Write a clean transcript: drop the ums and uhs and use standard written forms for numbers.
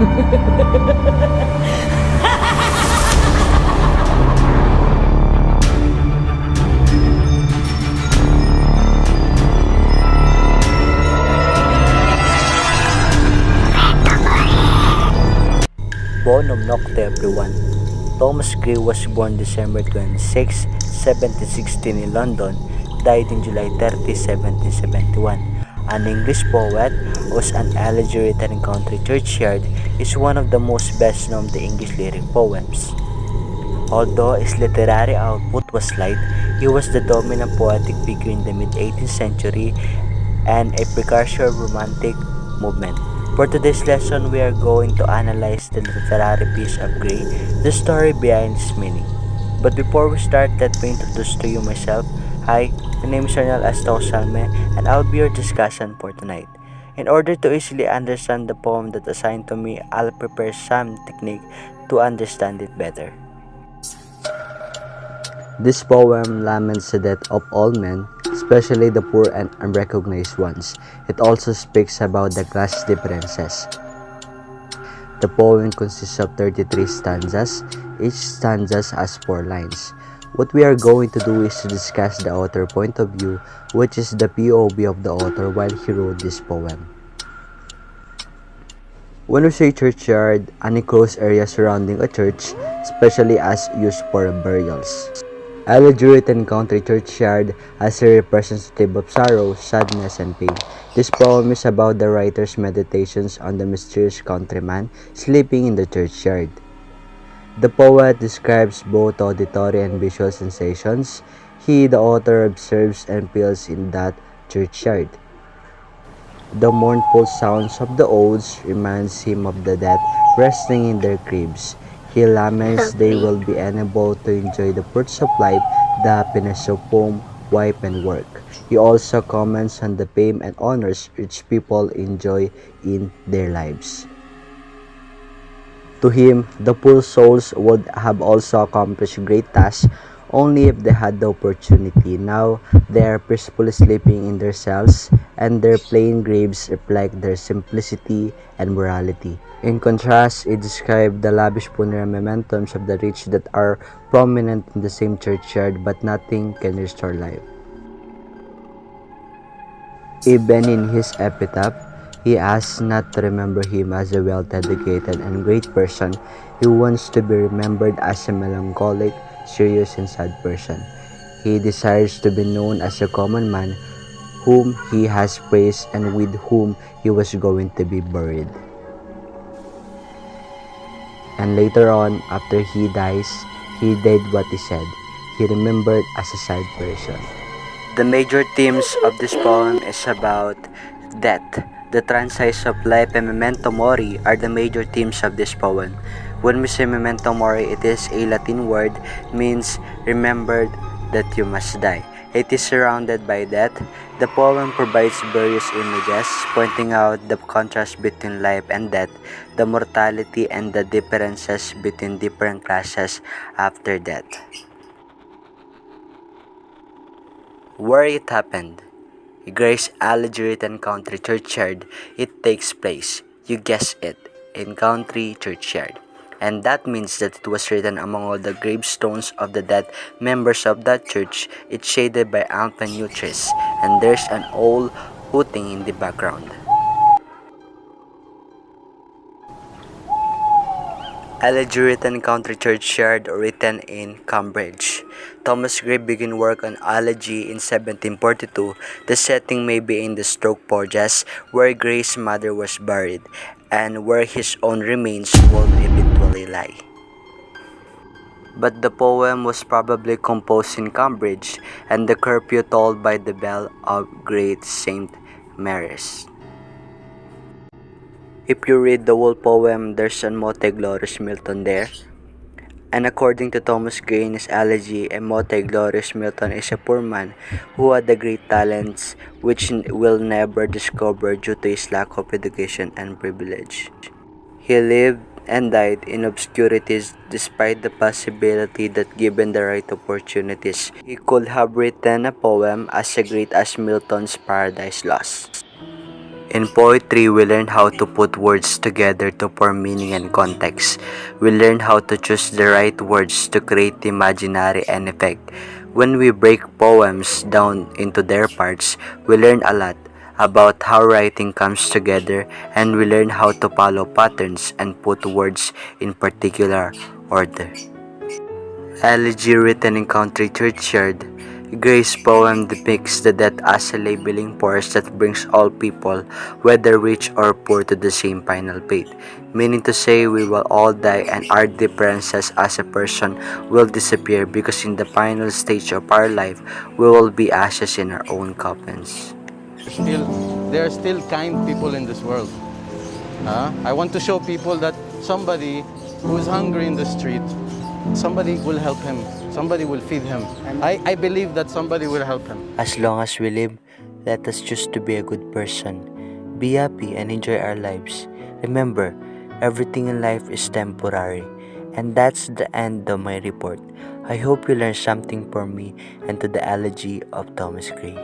Bonum nocte everyone. Thomas Gray was born December 26, 1716 in London, died in July 30, 1771. An English poet, was an elegy written in country churchyard, is one of the most best-known of the English lyric poems. Although his literary output was slight, he was the dominant poetic figure in the mid-18th century and a precursor of Romantic movement. For today's lesson, we are going to analyze the literary piece of Gray, the story behind its meaning. But before we start, let me introduce to you myself. Hi, my name is Arnel as Tacusalme, and I'll be your discussion for tonight. In order to easily understand the poem that assigned to me, I'll prepare some technique to understand it better. This poem laments the death of all men, especially the poor and unrecognized ones. It also speaks about the class differences. The poem consists of 33 stanzas. Each stanza has 4 lines. What we are going to do is to discuss the author point of view, which is the POV of the author while he wrote this poem. When we say churchyard, an enclosed area surrounding a church, especially as used for burials. Elegy written in country churchyard as a representative of sorrow, sadness, and pain. This poem is about the writer's meditations on the mysterious countryman sleeping in the churchyard. The poet describes both auditory and visual sensations he, the author, observes and feels in that churchyard. The mournful sounds of the oaths reminds him of the dead resting in their graves. He laments they will be unable to enjoy the fruits of life, the happiness of home, wife, and work. He also comments on the fame and honors rich people enjoy in their lives. To him, the poor souls would have also accomplished great tasks only if they had the opportunity. Now, they are peacefully sleeping in their cells, and their plain graves reflect their simplicity and morality. In contrast, it described the lavish funeral mementos of the rich that are prominent in the same churchyard, but nothing can restore life. Even in his epitaph, he asks not to remember him as a well-educated and great person. He wants to be remembered as a melancholic, serious, and sad person. He desires to be known as a common man whom he has praised and with whom he was going to be buried. And later on, after he dies, he did what he said. He remembered as a sad person. The major themes of this poem is about death. The transience of life and memento mori are the major themes of this poem. When we say memento mori, it is a Latin word, means remembered that you must die. It is surrounded by death. The poem provides various images, pointing out the contrast between life and death, the mortality and the differences between different classes after death. Where it happened. Gray's elegy written country churchyard. It takes place, you guess it, in country churchyard. And that means that it was written among all the gravestones of the dead members of that church. It's shaded by alpine yew trees, and there's an owl hooting in the background. Elegy written country churchyard, written in Cambridge. Thomas Gray began work on Elegy in 1742. The setting may be in the Stoke Porges, where Gray's mother was buried, and where his own remains would eventually lie. But the poem was probably composed in Cambridge, and the curfew tolled by the bell of Great St. Mary's. If you read the whole poem, there's an Mote Glorious Milton there. And according to Thomas Gray in his Elegy, a Mote Glorious Milton is a poor man who had the great talents which will never discover due to his lack of education and privilege. He lived and died in obscurities despite the possibility that given the right opportunities, he could have written a poem as great as Milton's Paradise Lost. In poetry, we learn how to put words together to form meaning and context. We learn how to choose the right words to create imaginary and effect. When we break poems down into their parts, we learn a lot about how writing comes together, and we learn how to follow patterns and put words in particular order. Elegy, written in country churchyard. Gray's poem depicts the death as a labeling force that brings all people, whether rich or poor, to the same final fate, meaning to say we will all die and our differences as a person will disappear, because in the final stage of our life we will be ashes in our own coffins. Still, there are still kind people in this world. I want to show people that somebody who is hungry in the street, somebody will help him. Somebody will feed him. I believe that somebody will help him. As long as we live, let us choose to be a good person. Be happy and enjoy our lives. Remember, everything in life is temporary. And that's the end of my report. I hope you learned something from me and to the elegy of Thomas Gray.